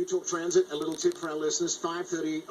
you talk transit, a little tip for our listeners, 5:30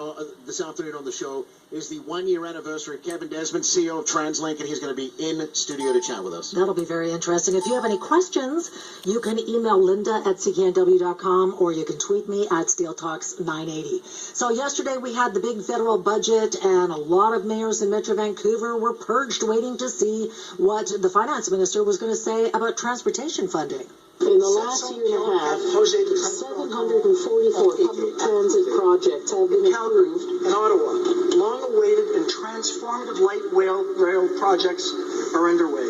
this afternoon on the show is the 1-year anniversary of Kevin Desmond, CEO of TransLink, and he's going to be in studio to chat with us. That'll be very interesting. If you have any questions, you can email linda@cknw.com or you can tweet me at SteelTalks980. So yesterday we had the big federal budget and a lot of mayors in Metro Vancouver were purged waiting to see what the finance minister was going to say about transportation funding. In the last year and a half, 744 public transit projects have been approved. In Ottawa, long-awaited and transformative light rail projects are underway.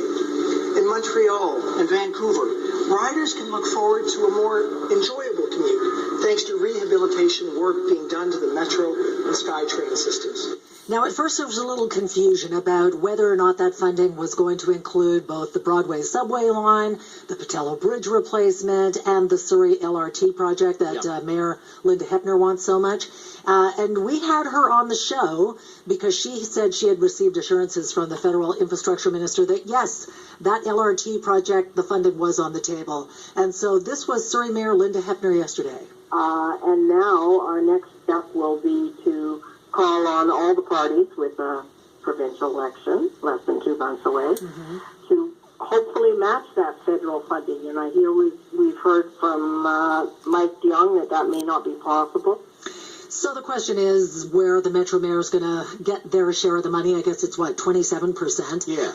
In Montreal and Vancouver, riders can look forward to a more enjoyable commute thanks to rehabilitation work being done to the Metro and SkyTrain systems. Now, at first there was a little confusion about whether or not that funding was going to include both the Broadway subway line, the Patello Bridge replacement, and the Surrey LRT project that Mayor Linda Hepner wants so much. And we had her on the show because she said she had received assurances from the federal infrastructure minister that, yes, that LRT project, the funding was on the table. And so this was Surrey Mayor Linda Hepner yesterday. And now our next step will be to call on all the parties with a provincial election less than 2 months away to hopefully match that federal funding. And I hear we've heard from Mike DeYoung that may not be possible. So the question is where the Metro Mayor is going to get their share of the money. I guess it's, 27%? Yeah,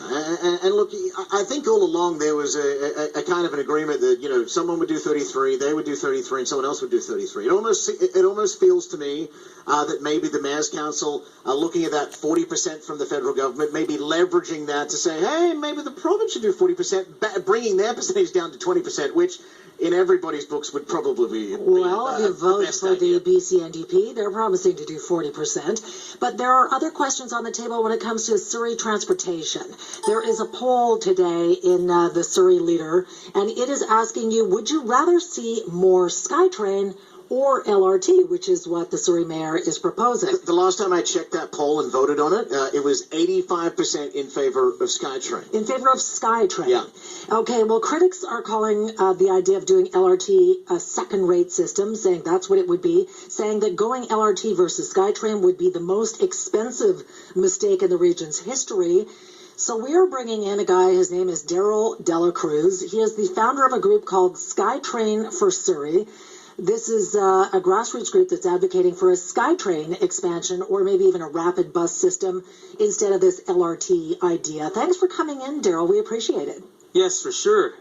and look, I think all along there was a kind of an agreement that, someone would do 33, they would do 33, and someone else would do 33. It almost feels to me that maybe the Mayor's Council are looking at that 40% from the federal government, maybe leveraging that to say, hey, maybe the province should do 40%, bringing their percentage down to 20%, which in everybody's books would probably be well, if you vote for the BC NDP, they're promising to do 40%. But there are other questions on the table when it comes to Surrey transportation. There is a poll today in the Surrey Leader, and it is asking you, would you rather see more SkyTrain or LRT, which is what the Surrey Mayor is proposing? The last time I checked that poll and voted on it, it was 85% in favor of SkyTrain. In favor of SkyTrain? Yeah. Okay, well, critics are calling the idea of doing LRT a second-rate system, saying that's what it would be, saying that going LRT versus SkyTrain would be the most expensive mistake in the region's history. So we are bringing in a guy, his name is Daryl Delacruz. He is the founder of a group called SkyTrain for Surrey. This is a grassroots group that's advocating for a SkyTrain expansion or maybe even a rapid bus system instead of this LRT idea. Thanks for coming in, Daryl. We appreciate it. Yes, for sure.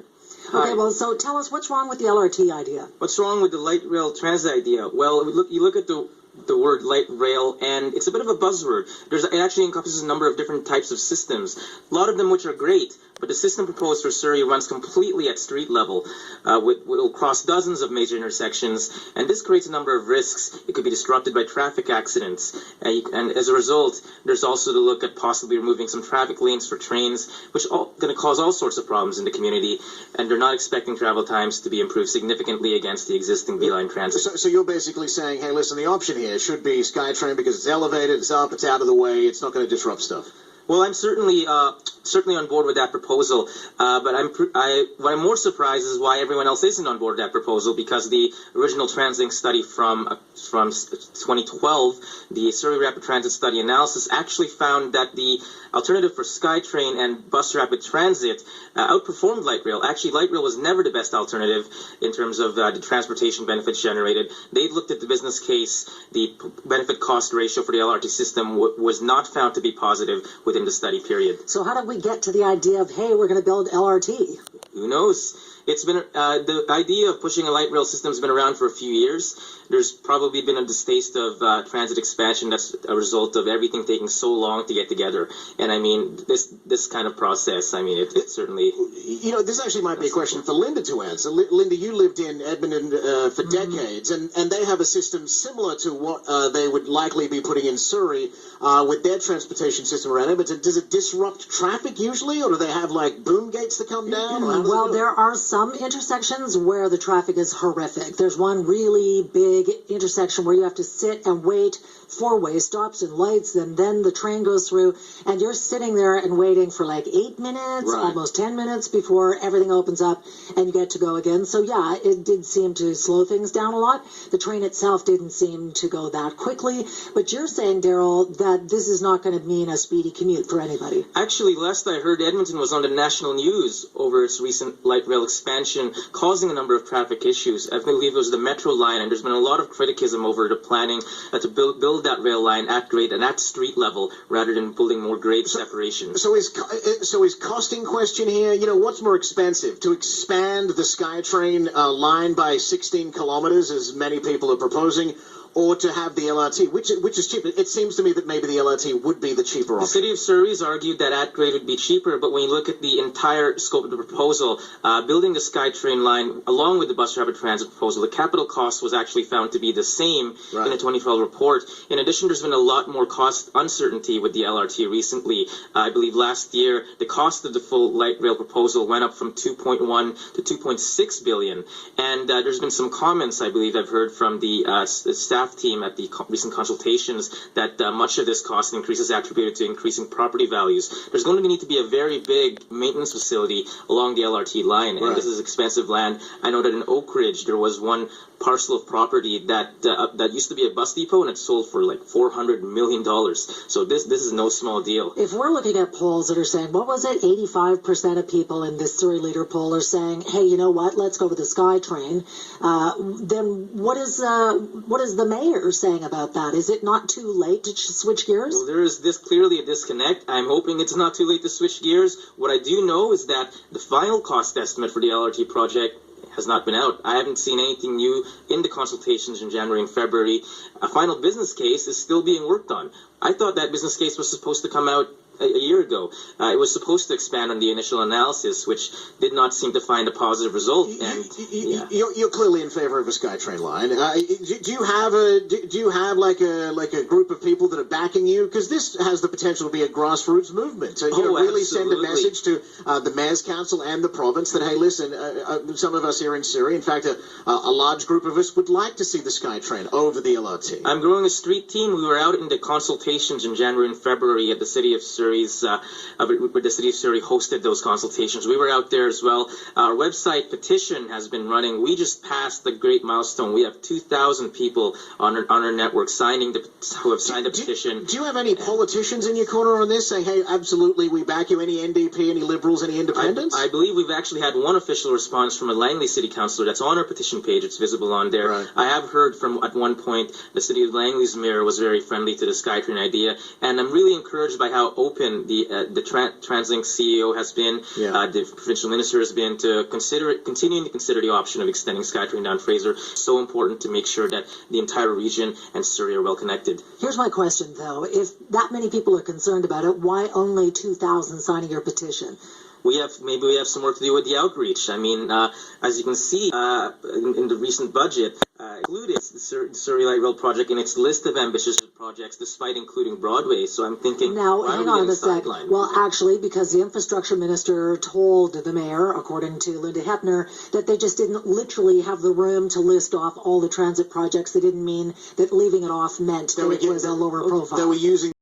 Okay, well, so tell us what's wrong with the LRT idea. What's wrong with the light rail transit idea? Well, you look at the word light rail, and it's a bit of a buzzword. It actually encompasses a number of different types of systems, a lot of them which are great, but the system proposed for Surrey runs completely at street level. Will cross dozens of major intersections, and this creates a number of risks. It could be disrupted by traffic accidents, and as a result, there's also to look at possibly removing some traffic lanes for trains, which are going to cause all sorts of problems in the community, and they're not expecting travel times to be improved significantly against the existing B-line transit. So you're basically saying, hey, listen, the option here should be SkyTrain because it's elevated, it's up, it's out of the way, it's not going to disrupt stuff. Well, I'm certainly on board with that proposal, but what I'm more surprised is why everyone else isn't on board with that proposal, because the original TransLink study from 2012, the Surrey Rapid Transit Study Analysis, actually found that the alternative for SkyTrain and Bus Rapid Transit outperformed light rail. Actually, light rail was never the best alternative in terms of the transportation benefits generated. They looked at the business case. The benefit-cost ratio for the LRT system was not found to be positive within the study period. So how did we get to the idea of, hey, we're going to build LRT? Who knows? It's been the idea of pushing a light rail system has been around for a few years. There's probably been a distaste of transit expansion that's a result of everything taking so long to get together. And I mean, this kind of process, I mean, it certainly... this actually might be a question for Linda to answer. Linda, you lived in Edmonton for decades, and they have a system similar to what they would likely be putting in Surrey with their transportation system around Edmonton. Does it disrupt traffic usually, or do they have, boom gates that come down? Well, there are some some intersections where the traffic is horrific. There's one really big intersection where you have to sit and wait, four-way stops and lights, and then the train goes through, and you're sitting there and waiting for like 8 minutes, Right. almost 10 minutes before everything opens up and you get to go again. So yeah, it did seem to slow things down a lot. The train itself didn't seem to go that quickly, but you're saying, Daryl, that this is not going to mean a speedy commute for anybody. Actually, last I heard, Edmonton was on the national news over its recent light rail expansion, causing a number of traffic issues. I believe it was the Metro line, and there's been a lot of criticism over the planning to build that rail line at grade and at street level rather than building more grade separations. So is costing question here? You know, what's more expensive, to expand the SkyTrain line by 16 kilometers, as many people are proposing, or to have the LRT? Which is cheaper? It seems to me that maybe the LRT would be the cheaper The option. City of Surrey has argued that at grade would be cheaper, but when you look at the entire scope of the proposal, building the SkyTrain line along with the bus rapid transit proposal, the capital cost was actually found to be the same in a 2012 report. In addition, there's been a lot more cost uncertainty with the LRT recently. I believe last year the cost of the full light rail proposal went up from 2.1 to 2.6 billion, and there's been some comments I believe I've heard from the staff team at the recent consultations that much of this cost increase is attributed to increasing property values. There's going to need to be a very big maintenance facility along the LRT line, and this is expensive land. I know that in Oak Ridge there was one parcel of property that used to be a bus depot, and it sold for like $400 million. So this is no small deal. If we're looking at polls that are saying, what was it, 85% of people in this Surrey Leader poll are saying, hey, you know what, let's go with the SkyTrain, then what is the mayor saying about that? Is it not too late to switch gears? Well, there is clearly a disconnect. I'm hoping it's not too late to switch gears. What I do know is that the final cost estimate for the LRT project has not been out. I haven't seen anything new in the consultations in January and February. A final business case is still being worked on. I thought that business case was supposed to come out a year ago. It was supposed to expand on the initial analysis, which did not seem to find a positive result. And You're clearly in favor of a SkyTrain line. Do you have like a group of people that are backing you? Because this has the potential to be a grassroots movement. Really send a message to the Mayor's Council and the province that, hey, listen, some of us here in Surrey, in fact, a large group of us would like to see the SkyTrain over the LRT. I'm growing a street team. We were out in the consultations in January and February at the City of Surrey. Where the City of Surrey hosted those consultations. We were out there as well. Our website petition has been running. We just passed the great milestone. We have 2,000 people on our network who have signed the petition. Do you have any politicians in your corner on this saying, hey, absolutely, we back you? Any NDP, any Liberals, any Independents? I believe we've actually had one official response from a Langley City Councillor that's on our petition page. It's visible on there. Right. I have heard from, at one point, the City of Langley's mayor was very friendly to the SkyTrain idea, and I'm really encouraged by how open the TransLink CEO has been, the provincial minister has been, to continuing to consider the option of extending SkyTrain down Fraser. So important to make sure that the entire region and Surrey are well connected. Here's my question, though. If that many people are concerned about it, why only 2,000 signing your petition? Maybe we have some work to do with the outreach. I mean, as you can see in the recent budget, included the Surrey Light Rail project in its list of ambitious projects, despite including Broadway. So I'm thinking, now, why hang are we on getting a sec. sidelined? Well, actually, because the infrastructure minister told the mayor, according to Linda Hepner, that they just didn't literally have the room to list off all the transit projects. They didn't mean that leaving it off meant that it was a lower profile. They were using